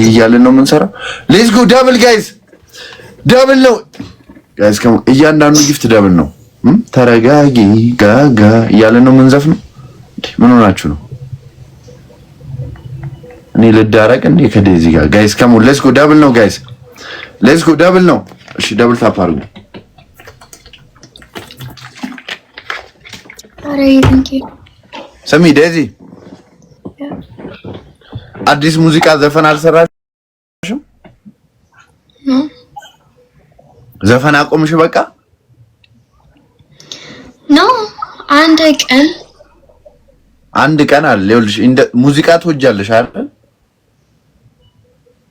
እያልን ነው የምንሰራው። ሌትስ ጎ ዳብል ጋይስ፣ ዳብል ነው ጋይስ። እያንዳንዱ ጊፍት ዳብል ነው። ተረጋጊ ጋጋ እያልን ነው የምንዘፍነው። ምን ሆናችሁ ነው? እኔ ልዳረቅ እንዴ ከዴዚ ጋር ጋይስ? ከሙ ሌትስ ጎ ዳብል ነው ጋይስ፣ ሌትስ ጎ ዳብል ነው። እሺ ዳብል ታፕ አድርጉ። አሬ ቴንክ ዩ ሰሚ ዴዚ አዲስ ሙዚቃ ዘፈን አልሰራሽም? ዘፈን አቆምሽ በቃ? ኖ አንድ ቀን አለ። ይኸውልሽ ሙዚቃ ትወጃለሽ አይደል?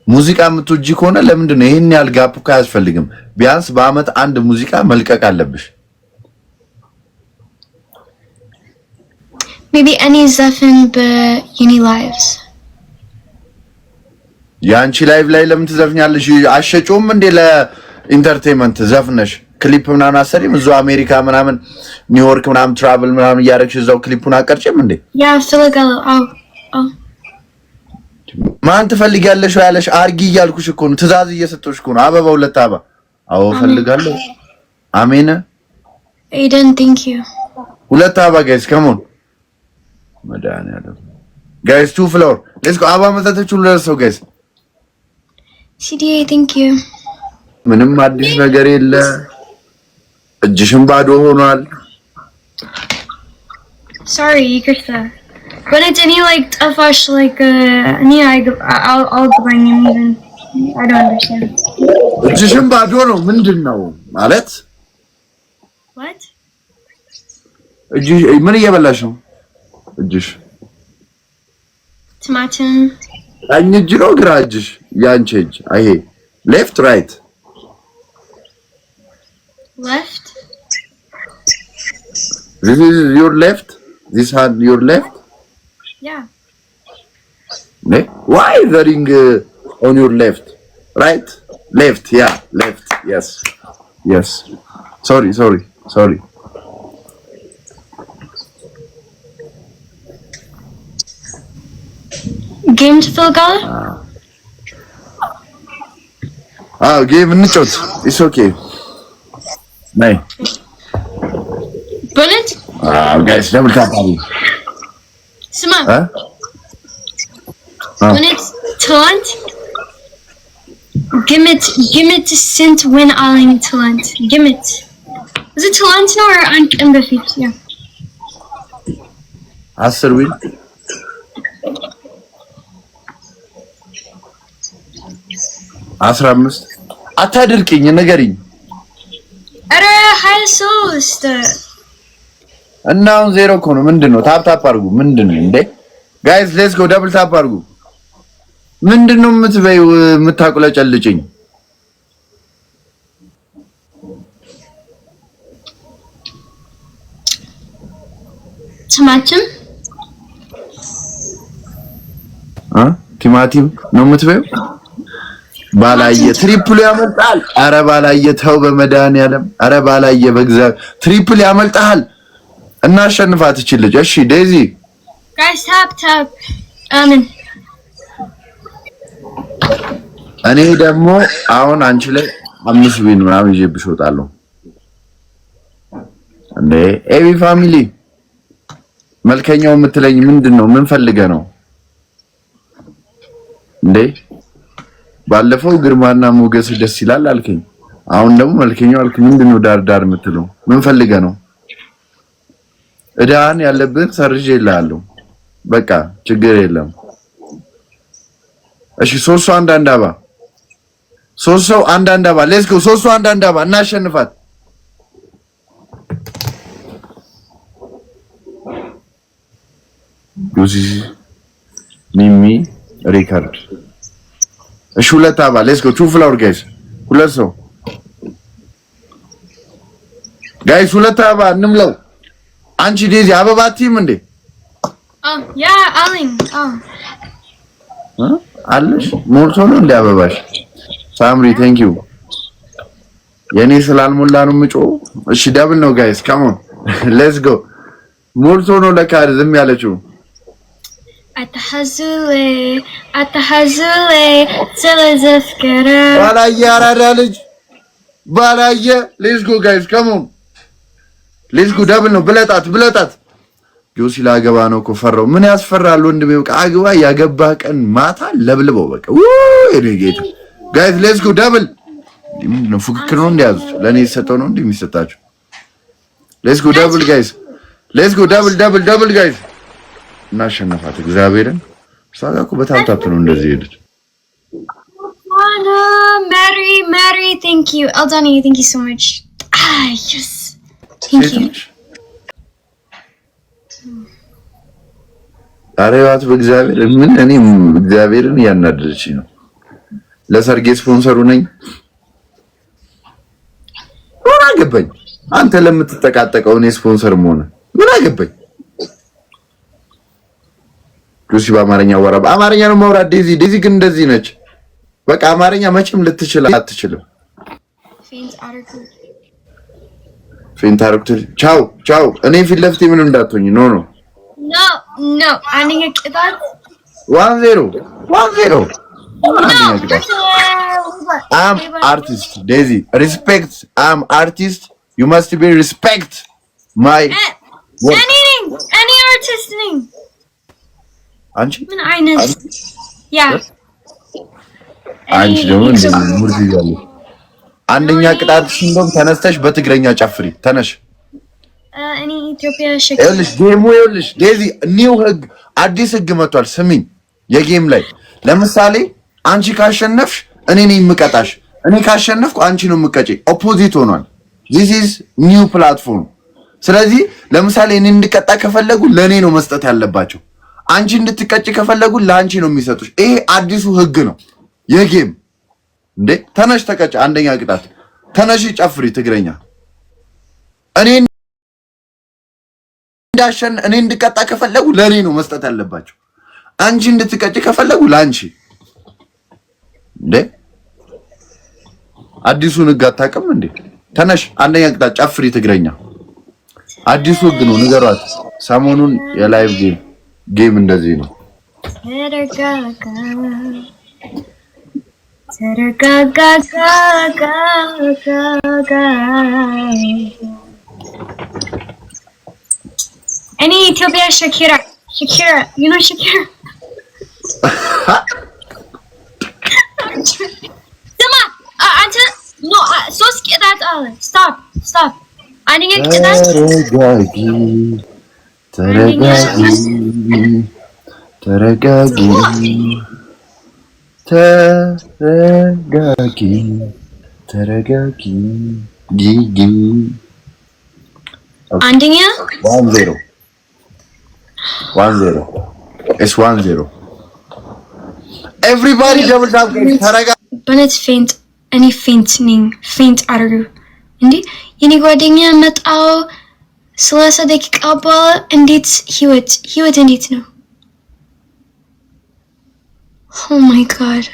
ሙዚቃ የምትወጂ ከሆነ ለምንድን ነው ይሄን ያህል ጋፕ እኮ አያስፈልግም። ቢያንስ በአመት አንድ ሙዚቃ መልቀቅ አለብሽ። maybe any ዘፈን በዩኒ ላይቭስ ያንቺ ላይቭ ላይ ለምን ትዘፍኛለሽ? አሸጮም እንደ ለኢንተርቴይንመንት ዘፍነሽ ክሊፕ ምናምን አሰሪም እዛው አሜሪካ ምናምን ኒውዮርክ ምናምን ትራቭል ምናምን እያደረግሽ እዛው ክሊፑን አቀርጭም እንዴ? ያ ፍለጋው ማን ትፈልጊያለሽ ያለሽ አርጊ እያልኩሽ እኮ ነው። ትእዛዝ እየሰጠሁሽ እኮ ነው። አበባ ሁለት አበባ አዎ ፈልጋለሁ። አሜን ኤደን ቴንክ ዩ ሁለት አበባ ጋይስ ከሞን መድኃኒዓለም ጋይስ ቱ ፍሎር ሌትስ ጎ አበባ መጣታችሁ ለሰው ጋይስ ሲዲኤ ቴንክ ዩ ምንም አዲስ ነገር የለ። እጅሽም ባዶ ሆኗል። ሶሪ ይቅርታ but it's any like ጠፋሽ like እኔ I'll bring him even I don't understand እጅሽም ባዶ ነው ምንድነው ማለት? what እጅሽ ምን እየበላሽ ነው? እጅሽ ቲማቲም ቀኝ እጅ ነው ግራ እጅሽ? ያንቺ እጅ አይሄ ሌፍት ራይት left this is your left this hand your left yeah why the ring on your left right left yeah left yes sorry game ትፈልጋለህ? ጌም እንጫወት it's okay ነይ bullet guys double tap ስማ bullet talent ግምት ስንት win አለኝ talent ግምት is it talent ነው or አንድ ቀን በፊት ያ 10 ዊን 15 አታድርቅኝ ንገሪኝ። አረ 23 እና አሁን ዜሮ እኮ ነው። ምንድነው? ታፕ አድርጉ። ምንድነው እንዴ ጋይስ ሌትስ ጎ ደብል ታፕ አድርጉ። ምንድነው የምትበይው የምታቁለጨልጭኝ? ቲማቲም ነው የምትበይው? ባላየ ትሪፕል ያመልጣል። አረ ባላየ ተው በመድኃኒዓለም አረ ባላየ በእግዚአብሔር ትሪፕል ያመልጣል። እናሸንፋት ይችላል። እሺ ዴዚ ጋይስ ታፕ አሜን። እኔ ደግሞ አሁን አንቺ ላይ 5 ዊን ምናምን ይዤብሽ እወጣለሁ። እንዴ ኤቢ ፋሚሊ መልከኛው የምትለኝ ምንድነው? ምን ፈልገህ ነው እንዴ? ባለፈው ግርማና ሞገስ ደስ ይላል አልከኝ። አሁን ደግሞ መልከኛው አልክ። ምንድነው ዳር የምትለው? ምን ፈልገህ ነው? እዳን ያለብን ሰርዤልሃለሁ። በቃ ችግር የለም። እሺ 3 ሰው አንድ አባ 3 ሰው አንድ አባ ሌትስ ጎ 3 ሰው አንድ አባ እናሸንፋት። ዱዚ ሚሚ ሪካርድ እሺ 2 አባ ሌትስ ጎ 2 ፍላወር ጋይስ 2 ሰው ጋይስ 2 አባ እንምለው። አንቺ ዴዚ አበባ ቲም እንዴ? ያ አለኝ አለሽ ሞልቶ ነው እንደ አበባሽ። ሳምሪ ቴንክ ዩ የኔ ስላልሞላ ነው የምጮው። እሺ ደብል ነው ጋይስ ካም ኦን ሌትስ ጎ ሞልቶ ነው ለካ ዝም ያለችው። አተሐዙሌ ስለዘፍቀረ ባላየ አራዳ ልጅ ባላየ ሌትስ ጎ ጋይስ ካሞን ሌትስ ጎ ዳብል ነው ብለጣት ጆሲ ላገባ ነው እኮ ፈራው ምን ያስፈራል ወንድሜ በቃ አግባ ያገባ ቀን ማታ ለብልበው በቃ እኔ ጌታ ጋይስ ሌትስ ጎ ዳብል ነው ፉክክር ነው እንዲያዙት ለኔ የተሰጠው ነው እንደሚሰጣቸው ሌትስ ጎ ዳብል ጋይስ ሌትስ ጎ ዳብል ጋይስ እናሸነፋት እግዚአብሔርን ሳጋኩ በታምታቱ ነው እንደዚህ ሄደች Mary, thank you. Aldani, thank you so much. Yes. Thank you. አሬዋት በእግዚአብሔር ምን እኔ እግዚአብሔርን ያናደረች ነው ለሰርጌ ስፖንሰሩ ነኝ ምን አገባኝ አንተ ለምትጠቃጠቀው እኔ ስፖንሰር መሆን ምን አገባኝ ሉሲ በአማርኛ ወራ በአማርኛ ነው ማውራት ዴዚ ግን እንደዚህ ነች በቃ አማርኛ መቼም ልትችል አትችልም ፌንት አርክቱ ቻው እኔ ፊት ለፊት ምን እንዳትሆኝ ኖ አንደኛ ቅጣት 1-0 I'm artist Daisy respect I'm artist you must be respect my any artist name አንቺ ምን አይነት ያ አንቺ ደግሞ እንደዚህ ሙርዚ ያለ አንደኛ ቅጣት ሲንዶም ተነስተሽ በትግረኛ ጨፍሪ ተነሽ እኔ ኢትዮጵያ ይኸውልሽ ጌሙ ይኸውልሽ ዴዚ ኒው ህግ አዲስ ህግ መጥቷል ስሚኝ የጌም ላይ ለምሳሌ አንቺ ካሸነፍሽ እኔ ነኝ የምቀጣሽ እኔ ካሸነፍኩ አንቺ ነው የምትቀጪ ኦፖዚት ሆኗል this is new platform ስለዚህ ለምሳሌ እኔ እንድቀጣ ከፈለጉ ለኔ ነው መስጠት ያለባቸው አንቺ እንድትቀጪ ከፈለጉ ለአንቺ ነው የሚሰጡሽ ይሄ አዲሱ ህግ ነው የጌም እንዴ ተነሽ ተቀጭ አንደኛ ቅጣት ተነሽ ጨፍሪ ትግረኛ እኔ እንድቀጣ ከፈለጉ ለኔ ነው መስጠት ያለባቸው አንቺ እንድትቀጭ ከፈለጉ ለአንቺ እንዴ አዲሱን ህግ አታውቅም እንዴ ተነሽ አንደኛ ቅጣት ጨፍሪ ትግረኛ አዲሱ ህግ ነው ንገሯት ሰሞኑን የላይቭ ጌም እንደዚህ ነው Any Ethiopia Shakira, you know Shakira? Sama, no, so scared that stop. I didn't get that. ተረጋጊ ጊጊ አንደኛ 1-0 it's 1-0 everybody double tap ተረጋጊ በነት ፌንት አድርጉ እንዴ የኔ ጓደኛ መጣው 30 ደቂቃ በኋላ እንዴት ህይወት እንዴት ነው oh my god